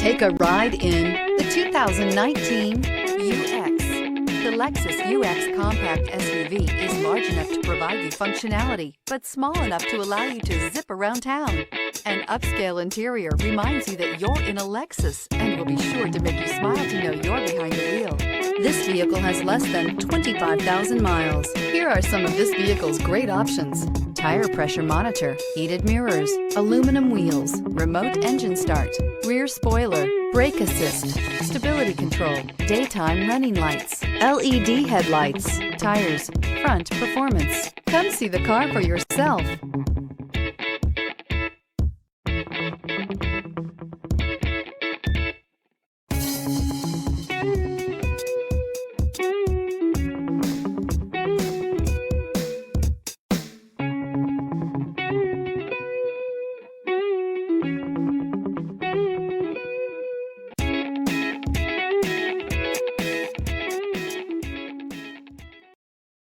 Take a ride in the 2019 UX. The Lexus UX Compact SUV is large enough to provide you functionality, but small enough to allow you to zip around town. An upscale interior reminds you that you're in a Lexus and will be sure to make you smile to know you're behind the wheel. This vehicle has less than 25,000 miles. Here are some of this vehicle's great options: tire pressure monitor, heated mirrors, aluminum wheels, remote engine start, rear spoiler, brake assist, stability control, daytime running lights, LED headlights, tires, front performance. Come see the car for yourself.